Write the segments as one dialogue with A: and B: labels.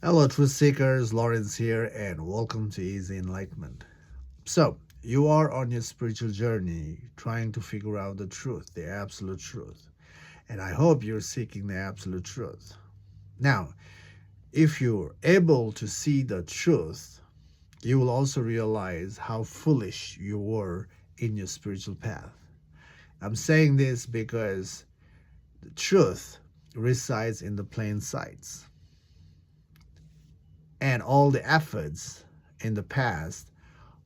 A: Hello, truth seekers. Lawrence here, and welcome to Easy Enlightenment. So, you are on your spiritual journey trying to figure out the truth, the absolute truth. And I hope you're seeking the absolute truth. Now, if you're able to see the truth, you will also realize how foolish you were in your spiritual path. I'm saying this because the truth resides in the plain sights. And all the efforts in the past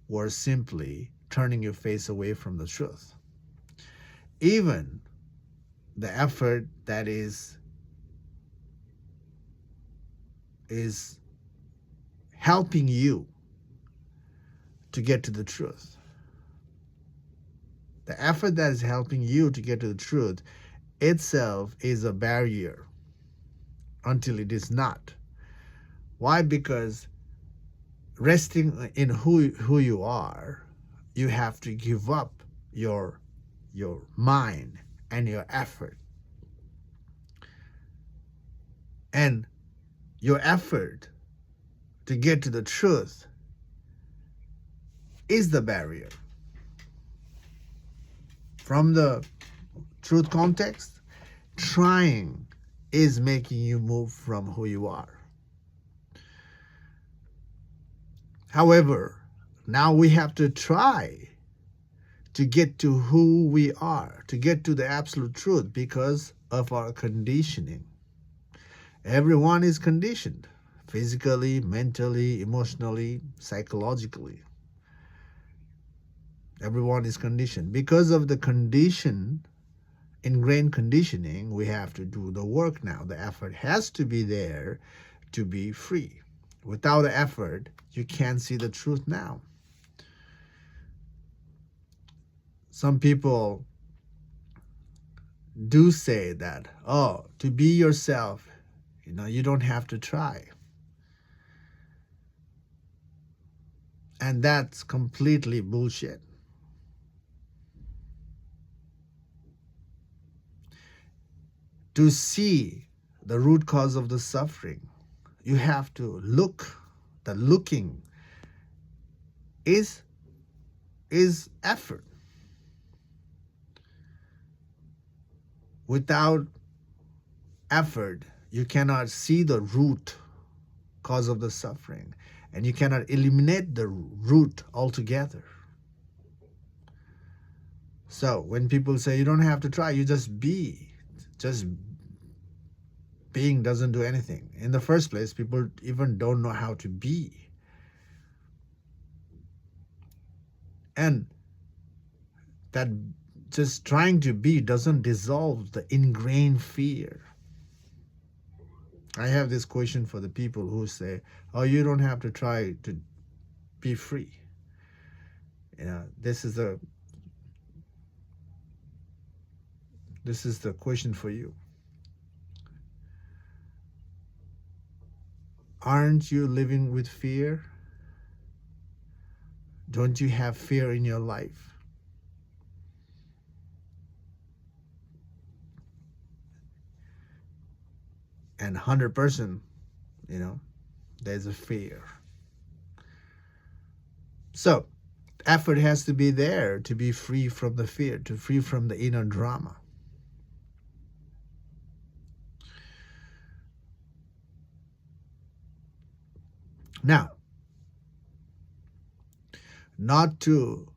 A: were simply turning your face away from the truth. Even the effort that is helping you to get to the truth. The effort that is helping you to get to the truth itself is a barrier until it is not. Why? Because resting in who you are, you have to give up your mind and your effort. And your effort to get to the truth is the barrier. From the truth context, trying is making you move from who you are. However, now we have to try to get to who we are, to get to the absolute truth because of our conditioning. Everyone is conditioned physically, mentally, emotionally, psychologically. Everyone is conditioned. Because of the ingrained conditioning, we have to do the work now. The effort has to be there to be free. Without the effort, you can't see the truth now. Some people do say that, oh, to be yourself, you don't have to try. And that's completely bullshit. To see the root cause of the suffering, you have to look. The looking is effort. Without effort, you cannot see the root cause of the suffering, and you cannot eliminate the root altogether. So when people say you don't have to try, you just be. Just being doesn't do anything. In the first place, people even don't know how to be. And that just trying to be doesn't dissolve the ingrained fear. I have this question for the people who say, oh, you don't have to try to be free. This is the question for you. Aren't you living with fear? Don't you have fear in your life? And 100%, there's a fear. So, effort has to be there to be free from the fear, to free from the inner drama. Now, not to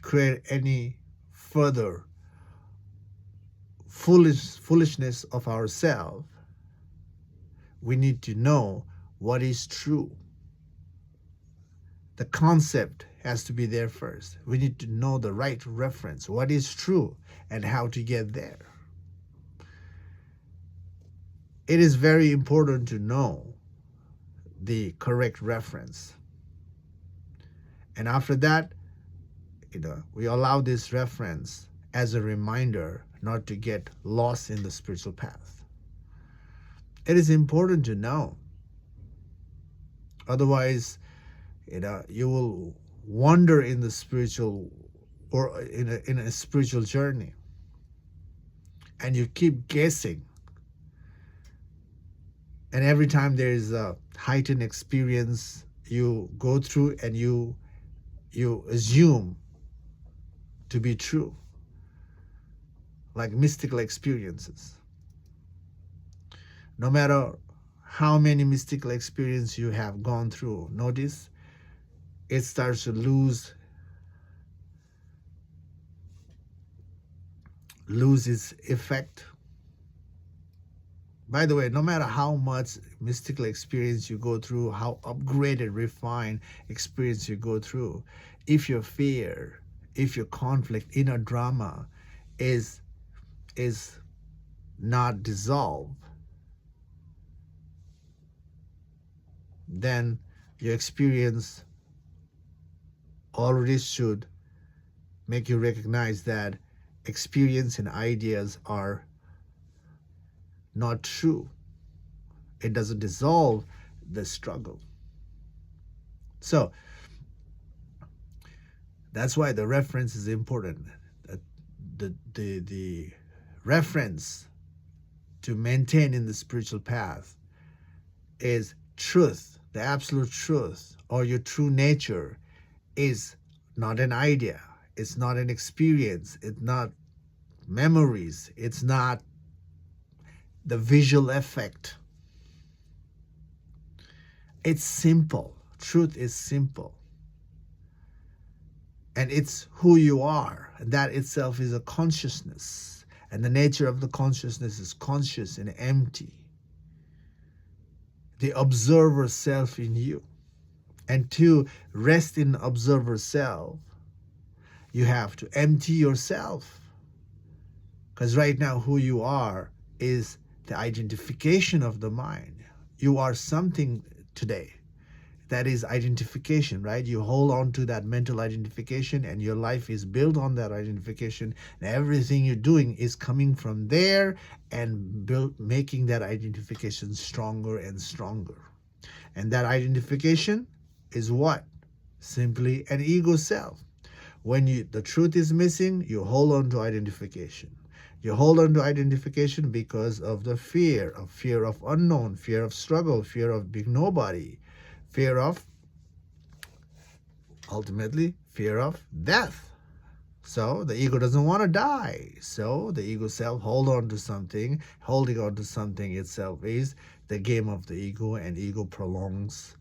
A: create any further foolishness of ourselves, we need to know what is true. The concept has to be there first. We need to know the right reference, what is true, and how to get there. It is very important to know the correct reference. And after that, we allow this reference as a reminder not to get lost in the spiritual path. It is important to know. Otherwise, you will wander in the spiritual or in a spiritual journey, and you keep guessing And every time there is a heightened experience you go through and you assume to be true, like mystical experiences. No matter how many mystical experiences you have gone through, notice it starts to lose its effect. By the way, no matter how much mystical experience you go through, how upgraded, refined experience you go through, if your fear, if your conflict, inner drama is is not dissolved, then your experience already should make you recognize that experience and ideas are not true. It doesn't dissolve the struggle. So that's why the reference is important. The reference to maintain in the spiritual path is truth, the absolute truth, or your true nature is not an idea, it's not an experience, it's not memories, it's not the visual effect. It's simple. Truth is simple. And it's who you are. And that itself is a consciousness. And the nature of the consciousness is conscious and empty. The observer self in you. And to rest in observer self, you have to empty yourself. Because right now, who you are is the identification of the mind. You are something today. That is identification, right? You hold on to that mental identification and your life is built on that identification. And everything you're doing is coming from there and making that identification stronger and stronger. And that identification is what? Simply an ego self. When the truth is missing, you hold on to identification. You hold on to identification because of the fear of unknown, fear of struggle, fear of being nobody, fear of, ultimately, fear of death. So the ego doesn't want to die. So the ego self hold on to something. Holding on to something itself is the game of the ego, and ego prolongs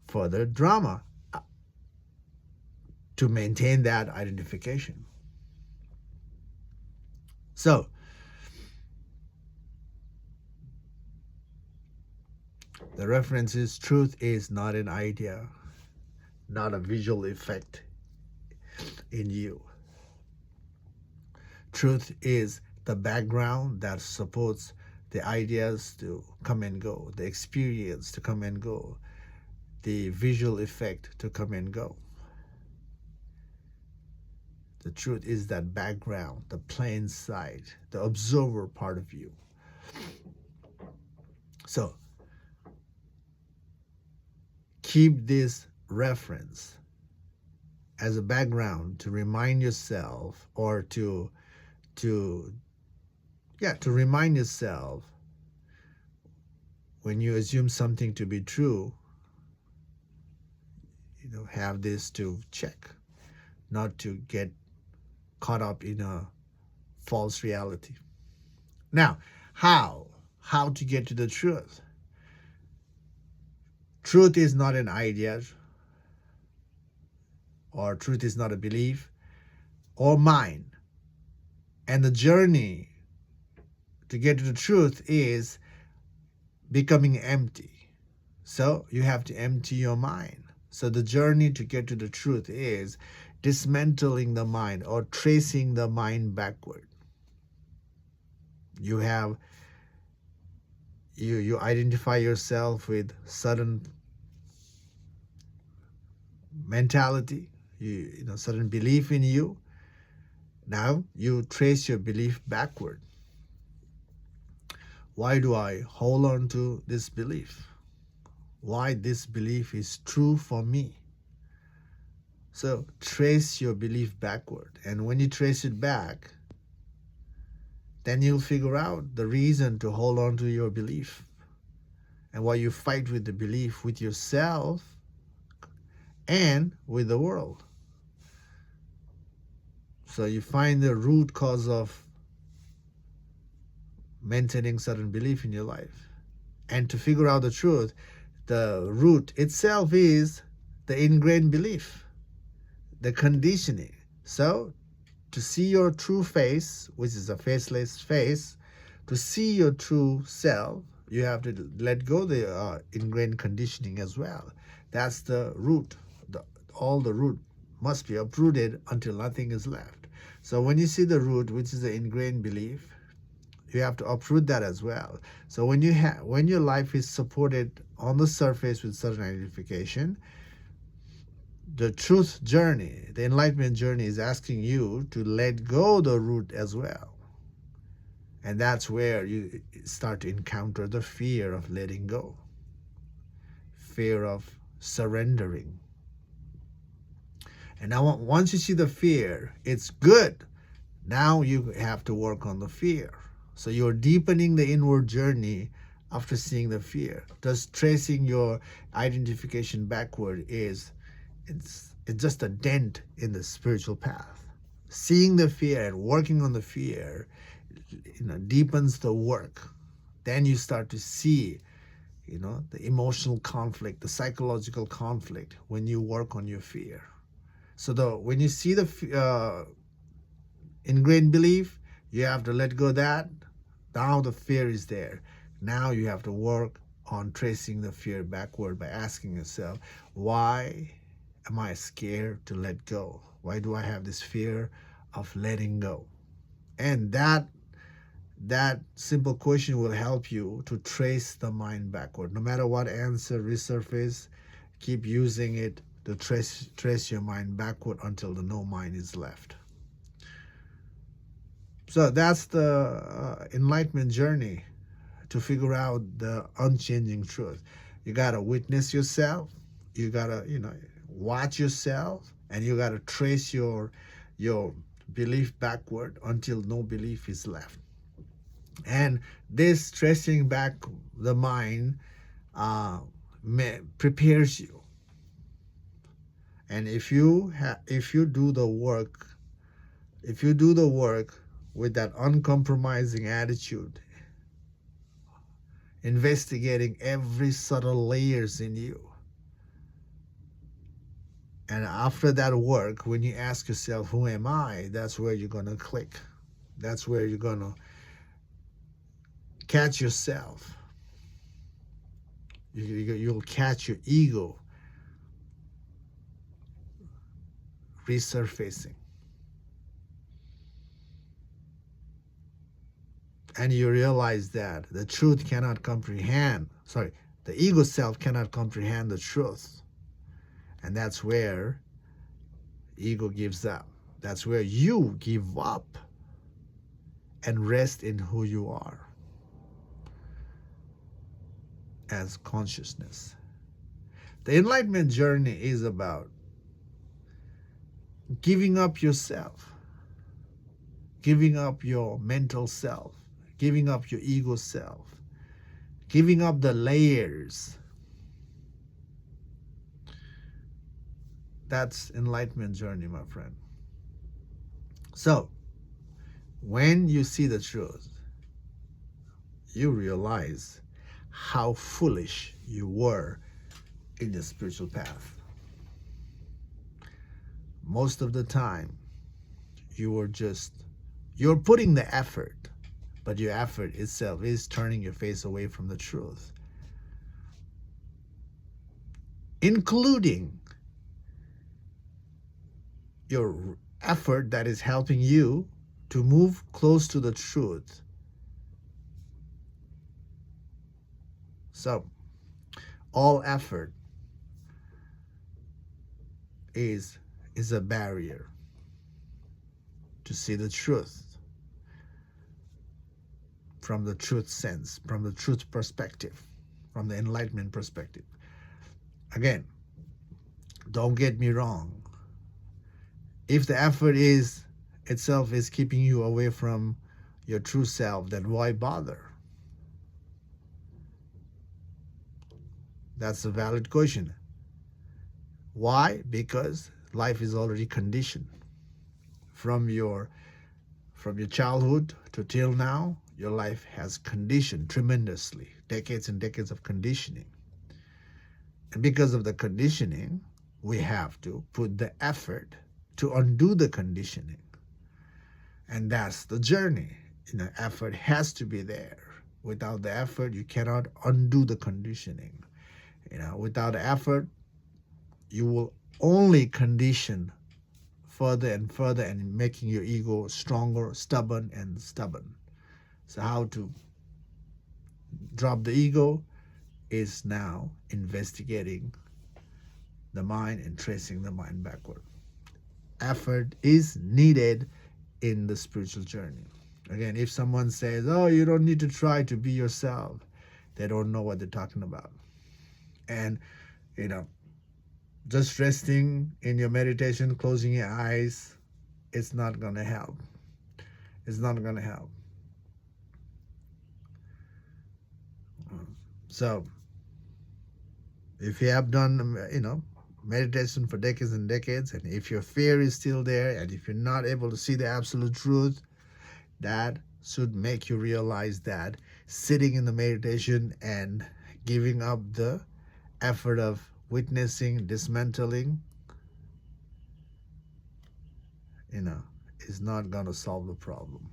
A: further drama to maintain that identification. So the reference is truth is not an idea, not a visual effect in you. Truth is the background that supports the ideas to come and go, the experience to come and go, the visual effect to come and go. The truth is that background, the plain sight, the observer part of you. So keep this reference as a background to remind yourself, or to remind yourself when you assume something to be true, have this to check, not to get caught up in a false reality. Now, how to get to the truth? Truth is not an idea, or truth is not a belief or mind. And the journey to get to the truth is becoming empty. So you have to empty your mind. So the journey to get to the truth is dismantling the mind, or tracing the mind backward. You identify yourself with certain mentality, certain belief in you. Now you trace your belief backward. Why do I hold on to this belief? Why this belief is true for me? So trace your belief backward. And when you trace it back, then you'll figure out the reason to hold on to your belief. and why you fight with the belief with yourself and with the world. So you find the root cause of maintaining certain belief in your life. And to figure out the truth, the root itself is the ingrained belief, the conditioning. So to see your true face, which is a faceless face, to see your true self, you have to let go the ingrained conditioning as well. That's the root. All the root must be uprooted until nothing is left. So when you see the root, which is the ingrained belief, you have to uproot that as well. So when your life is supported on the surface with certain identification, the truth journey, the enlightenment journey, is asking you to let go the root as well. And that's where you start to encounter the fear of letting go, fear of surrendering. And now once you see the fear, it's good. Now you have to work on the fear. So you're deepening the inward journey after seeing the fear. Just tracing your identification backward it's just a dent in the spiritual path. Seeing the fear and working on the fear, deepens the work. Then you start to see, the emotional conflict, the psychological conflict when you work on your fear. So when you see the ingrained belief, you have to let go of that. Now the fear is there. Now you have to work on tracing the fear backward by asking yourself, why am I scared to let go? Why do I have this fear of letting go? And that simple question will help you to trace the mind backward. No matter what answer resurface, keep using it to trace your mind backward until the no mind is left. So that's the enlightenment journey, to figure out the unchanging truth. You got to witness yourself. You got to, watch yourself, and you got to trace your belief backward until no belief is left. And this tracing back the mind prepares you. And if you do the work with that uncompromising attitude, investigating every subtle layers in you, and after that work, when you ask yourself, who am I? That's where you're going to click. That's where you're going to catch yourself. You'll catch your ego resurfacing. And you realize that the truth cannot comprehend, the ego self cannot comprehend the truth. And that's where ego gives up. That's where you give up and rest in who you are as consciousness. The enlightenment journey is about giving up yourself, giving up your mental self, giving up your ego self, giving up the layers. That's enlightenment journey, my friend. So, when you see the truth, you realize how foolish you were in the spiritual path. Most of the time, you're putting the effort, but your effort itself is turning your face away from the truth, including your effort that is helping you to move close to the truth. So, all effort is a barrier to see the truth from the truth sense, from the truth perspective, from the enlightenment perspective. Again, don't get me wrong. If the effort itself is keeping you away from your true self, then why bother? That's a valid question. Why? Because life is already conditioned. From your childhood to till now, your life has conditioned tremendously, decades and decades of conditioning. And because of the conditioning, we have to put the effort to undo the conditioning. And that's the journey. Effort has to be there. Without the effort, you cannot undo the conditioning. Without effort, you will only condition further and further and making your ego stronger, stubborn and stubborn. So how to drop the ego is now investigating the mind and tracing the mind backward. Effort is needed in the spiritual journey. Again, if someone says, oh, you don't need to try to be yourself, they don't know what they're talking about. And, just resting in your meditation, closing your eyes, it's not going to help. It's not going to help. So, if you have done, meditation for decades and decades, and if your fear is still there, and if you're not able to see the absolute truth, that should make you realize that sitting in the meditation and giving up the effort of witnessing, dismantling, is not going to solve the problem.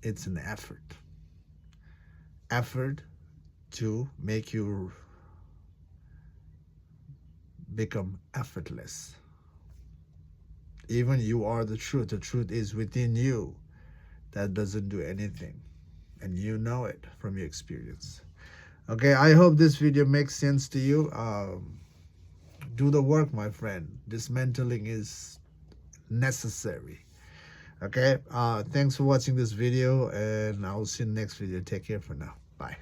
A: It's an effort to make you become effortless. Even you are the truth. The truth is within you. That doesn't do anything. And you know it from your experience. Okay, I hope this video makes sense to you. Do the work, my friend. Dismantling is necessary. Okay, thanks for watching this video, and I'll see you in the next video. Take care for now. Bye.